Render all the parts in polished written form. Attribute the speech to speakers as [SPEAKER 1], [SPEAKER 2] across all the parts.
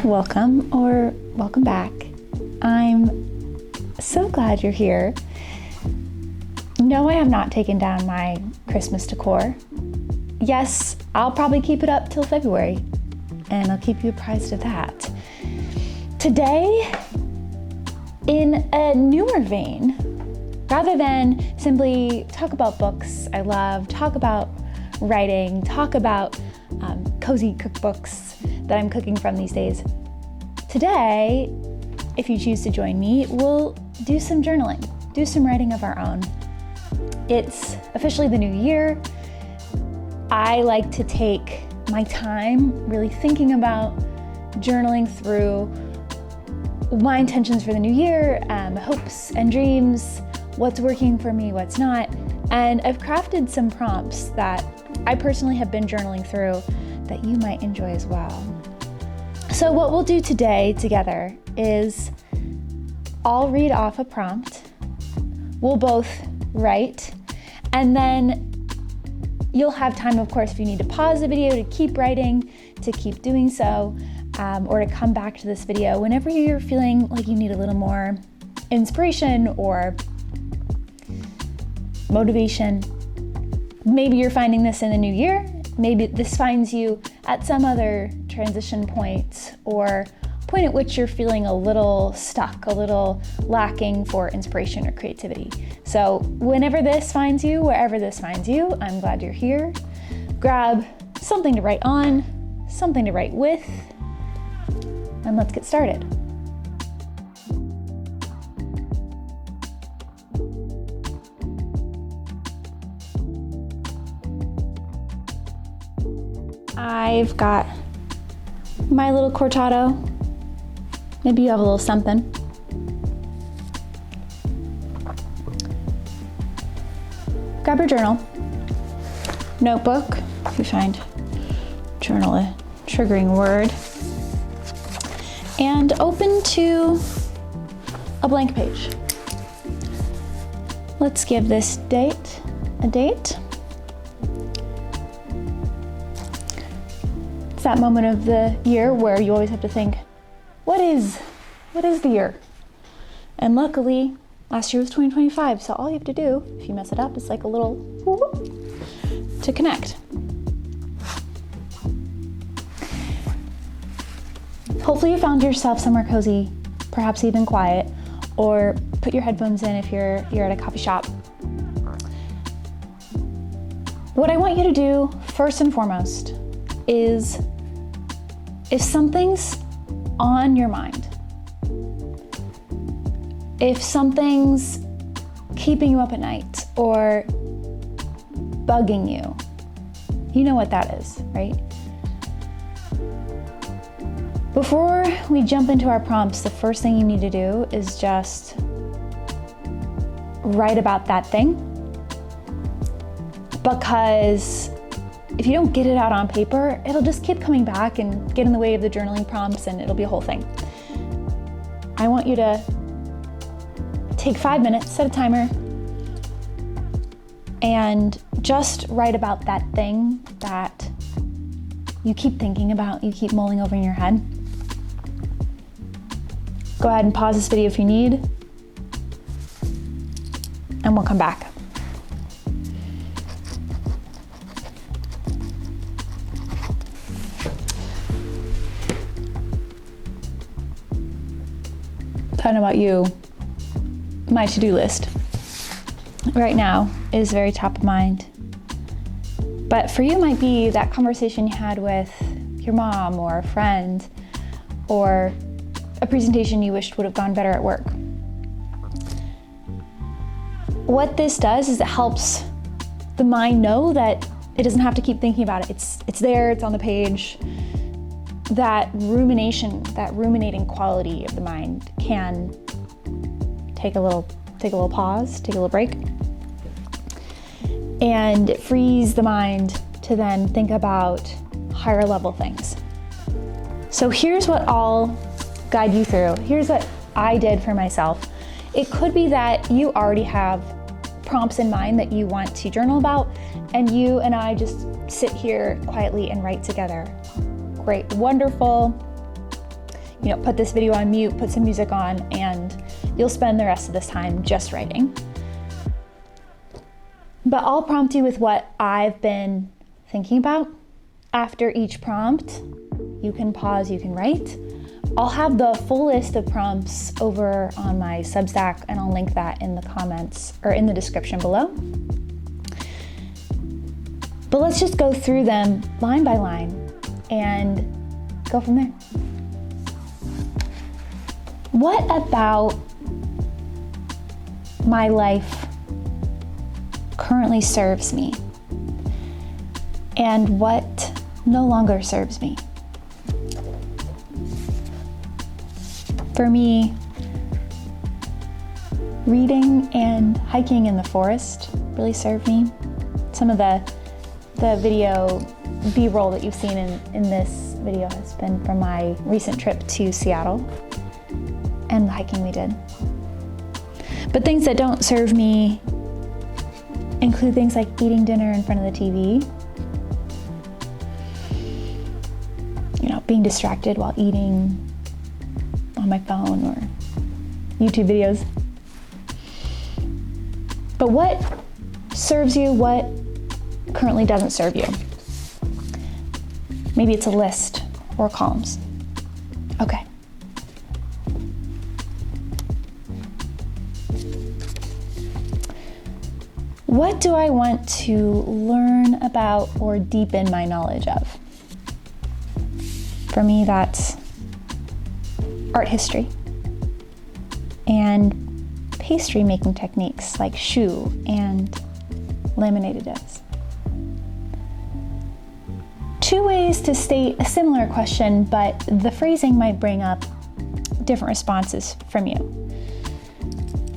[SPEAKER 1] Welcome or welcome back. I'm so glad you're here. No, I have not taken down my Christmas decor. Yes, I'll probably keep it up till February, and I'll keep you apprised of that. Today, in a newer vein, rather than simply talk about books I love, talk about writing, talk about cozy cookbooks that I'm cooking from these days, today, if you choose to join me, we'll do some journaling, do some writing of our own. It's officially the new year. I like to take my time really thinking about journaling through my intentions for the new year, hopes and dreams, what's working for me, what's not. And I've crafted some prompts that I personally have been journaling through that you might enjoy as well. So what we'll do today together is I'll read off a prompt. We'll both write, and then you'll have time, of course, if you need to pause the video to keep writing, to keep doing so, or to come back to this video whenever you're feeling like you need a little more inspiration or motivation. Maybe you're finding this in the new year. Maybe this finds you at some other transition point or point at which you're feeling a little stuck, a little lacking for inspiration or creativity. So whenever this finds you, wherever this finds you, I'm glad you're here. Grab something to write on, something to write with, and let's get started. I've got my little cortado. Maybe you have a little something. Grab your journal, notebook, if you find journal a triggering word, and open to a blank page. Let's give this date a date. It's that moment of the year where you always have to think, what is the year? And luckily, last year was 2025, so all you have to do, if you mess it up, is like a little whoop to connect. Hopefully you found yourself somewhere cozy, perhaps even quiet, or put your headphones in if you're at a coffee shop. What I want you to do, first and foremost, is if something's on your mind, if something's keeping you up at night or bugging you, you know what that is, right? Before we jump into our prompts, the first thing you need to do is just write about that thing, because if you don't get it out on paper, it'll just keep coming back and get in the way of the journaling prompts, and it'll be a whole thing. I want you to take 5 minutes, set a timer, and just write about that thing that you keep thinking about, you keep mulling over in your head. Go ahead and pause this video if you need, and we'll come back. I don't know about you, my to-do list right now is very top of mind. But for you, it might be that conversation you had with your mom or a friend, or a presentation you wished would have gone better at work. What this does is it helps the mind know that it doesn't have to keep thinking about it. It's there, it's on the page. That rumination, that ruminating quality of the mind can take a little pause, take a little break, and it frees the mind to then think about higher level things. So here's what I'll guide you through. Here's what I did for myself. It could be that you already have prompts in mind that you want to journal about, and you and I just sit here quietly and write together. Great, wonderful. put this video on mute, put some music on, and you'll spend the rest of this time just writing. But I'll prompt you with what I've been thinking about. After each prompt, you can pause, you can write. I'll have the full list of prompts over on my Substack, and I'll link that in the comments or in the description below. But let's just go through them line by line and go from there. What about my life currently serves me? And what no longer serves me? For me, reading and hiking in the forest really served me. Some of the video B-roll that you've seen in this video has been from my recent trip to Seattle and the hiking we did. But things that don't serve me include things like eating dinner in front of the TV, being distracted while eating on my phone or YouTube videos. But what serves you, what currently doesn't serve you? Maybe it's a list or columns. Okay. What do I want to learn about or deepen my knowledge of? For me, that's art history and pastry making techniques like choux and laminated doughs. Two ways to state a similar question, but the phrasing might bring up different responses from you.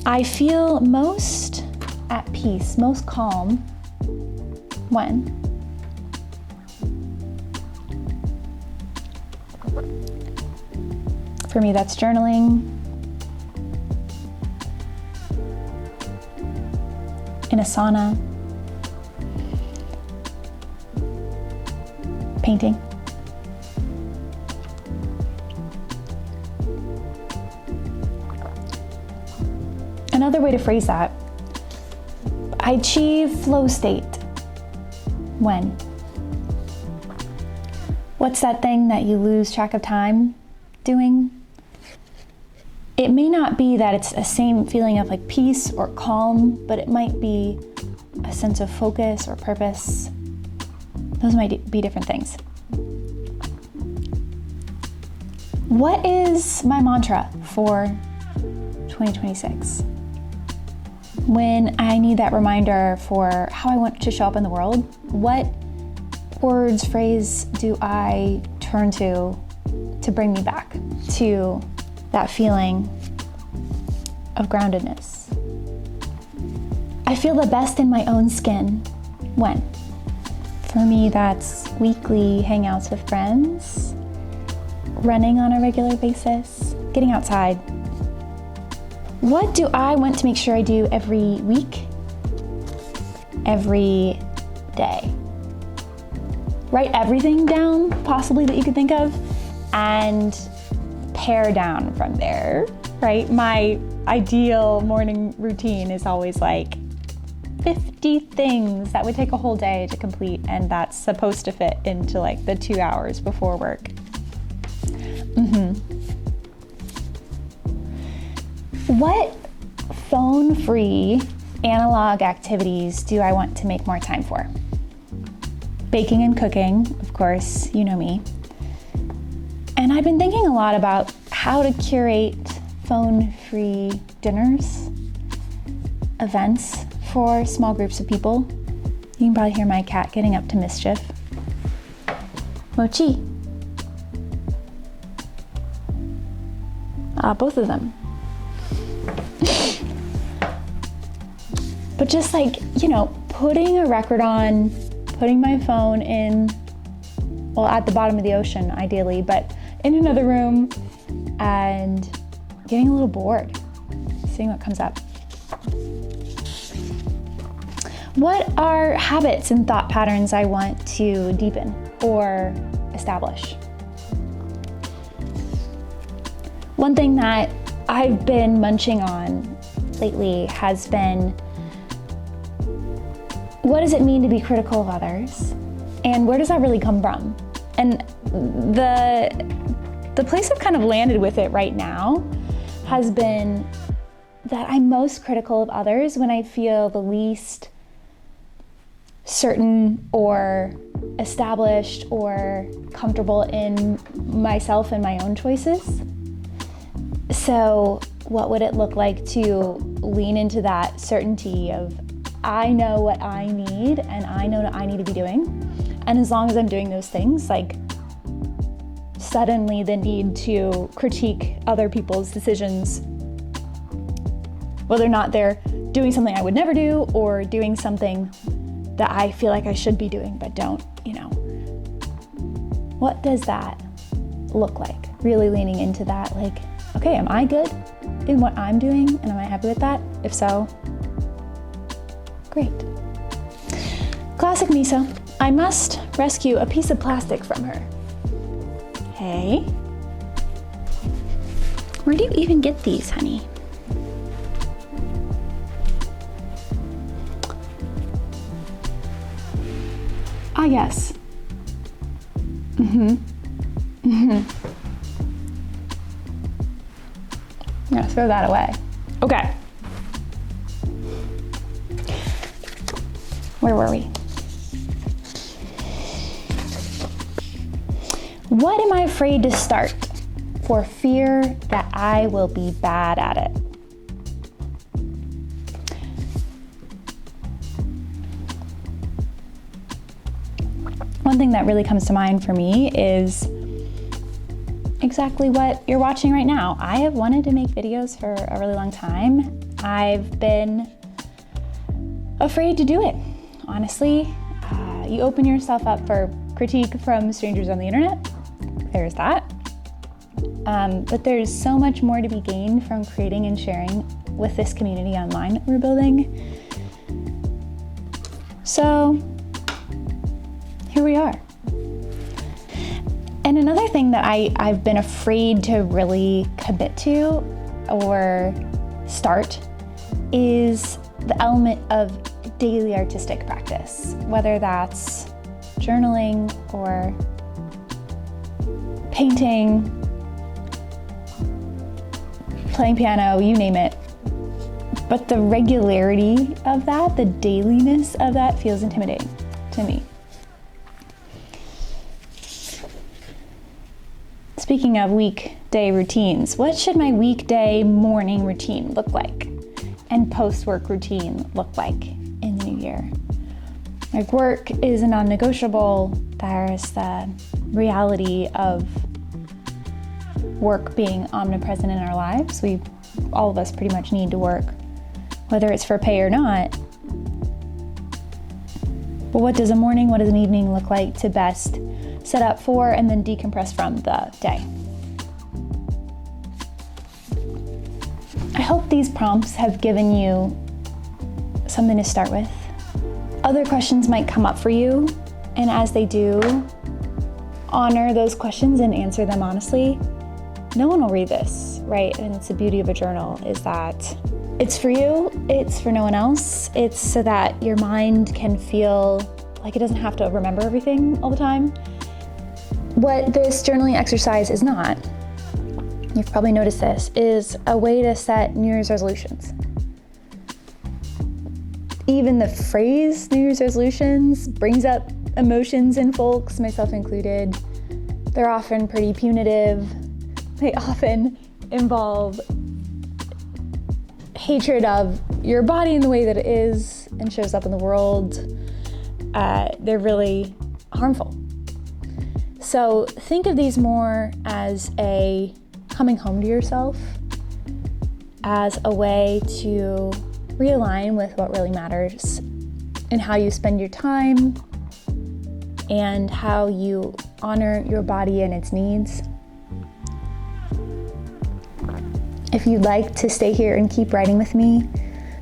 [SPEAKER 1] I feel most at peace, most calm when for me, that's journaling, in a sauna, painting. Another way to phrase that, I achieve flow state when? What's that thing that you lose track of time doing? It may not be that it's a same feeling of like peace or calm, but it might be a sense of focus or purpose. Those might be different things. What is my mantra for 2026? When I need that reminder for how I want to show up in the world, what words, phrase do I turn to bring me back to that feeling of groundedness? I feel the best in my own skin when? For me, that's weekly hangouts with friends, running on a regular basis, getting outside. What do I want to make sure I do every week, every day? Write everything down, possibly, that you could think of, and pare down from there, right? My ideal morning routine is always like 50 things that would take a whole day to complete, and that's supposed to fit into like the 2 hours before work. What phone-free analog activities do I want to make more time for? Baking and cooking, of course, you know me. And I've been thinking a lot about how to curate phone-free dinners, events for small groups of people. You can probably hear my cat getting up to mischief. Mochi. Both of them. But just like, putting a record on, putting my phone in, well, at the bottom of the ocean, ideally, but in another room, and getting a little bored, seeing what comes up. What are habits and thought patterns I want to deepen or establish? One thing that I've been munching on lately has been, what does it mean to be critical of others? And where does that really come from? And the place I've kind of landed with it right now has been that I'm most critical of others when I feel the least certain or established or comfortable in myself and my own choices. So what would it look like to lean into that certainty of, I know what I need and I know what I need to be doing. And as long as I'm doing those things, like suddenly the need to critique other people's decisions, whether or not they're doing something I would never do or doing something that I feel like I should be doing but don't, What does that look like? Really leaning into that, like, okay, am I good in what I'm doing and am I happy with that? If so, great. Classic Misa, I must rescue a piece of plastic from her. Hey, where do you even get these, honey? Ah, yes. I'm gonna throw that away. Okay. Where were we? What am I afraid to start for fear that I will be bad at it? One thing that really comes to mind for me is exactly what you're watching right now. I have wanted to make videos for a really long time. I've been afraid to do it, honestly. You open yourself up for critique from strangers on the internet. There's that. But there's so much more to be gained from creating and sharing with this community online that we're building. So here we are. And another thing that I've been afraid to really commit to or start is the element of daily artistic practice, whether that's journaling or painting, playing piano, you name it. But the regularity of that, the dailiness of that feels intimidating to me. Speaking of weekday routines, what should my weekday morning routine look like and post-work routine look like in the new year? Like, work is a non-negotiable. There's the reality of work being omnipresent in our lives. All of us pretty much need to work, whether it's for pay or not. But what does a morning, what does an evening look like to best set up for and then decompress from the day? I hope these prompts have given you something to start with. Other questions might come up for you, and as they do, honor those questions and answer them honestly. No one will read this, right? And it's the beauty of a journal is that it's for you, it's for no one else. It's so that your mind can feel like it doesn't have to remember everything all the time. What this journaling exercise is not, you've probably noticed this, is a way to set New Year's resolutions. Even the phrase New Year's resolutions brings up emotions in folks, myself included. They're often pretty punitive. They often involve hatred of your body and the way that it is and shows up in the world. They're really harmful. So think of these more as a coming home to yourself, as a way to realign with what really matters and how you spend your time and how you honor your body and its needs. If you'd like to stay here and keep writing with me,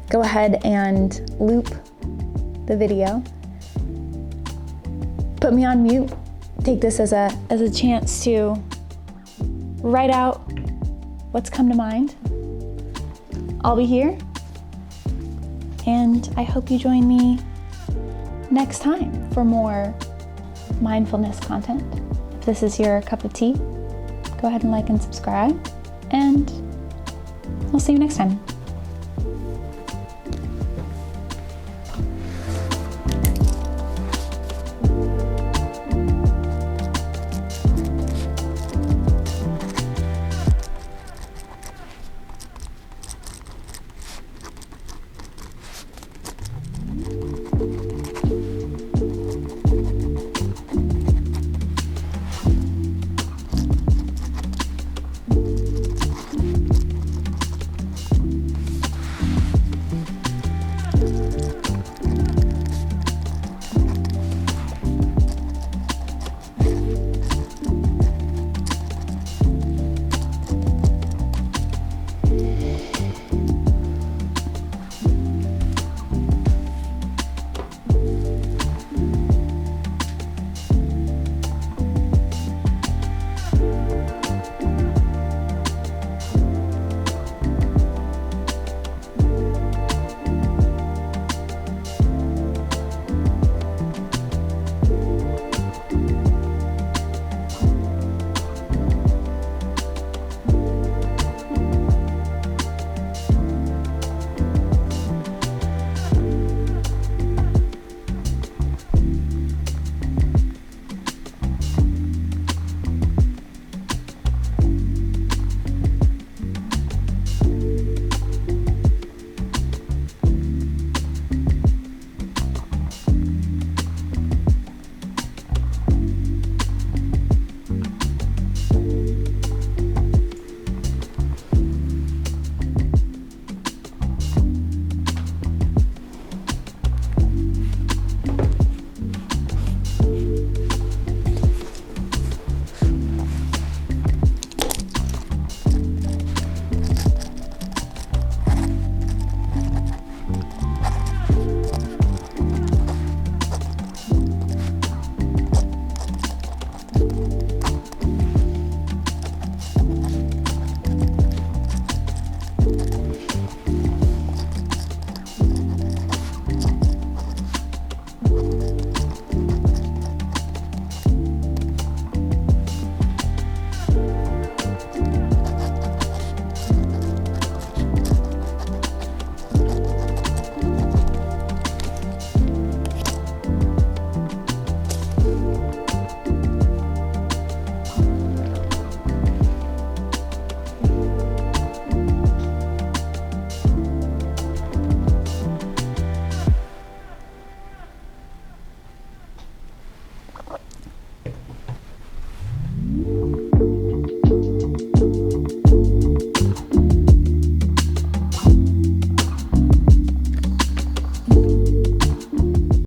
[SPEAKER 1] go ahead and loop the video. Put me on mute. Take this as a chance to write out what's come to mind. I'll be here, and I hope you join me next time for more mindfulness content. If this is your cup of tea, go ahead and like and subscribe, and we'll see you next time.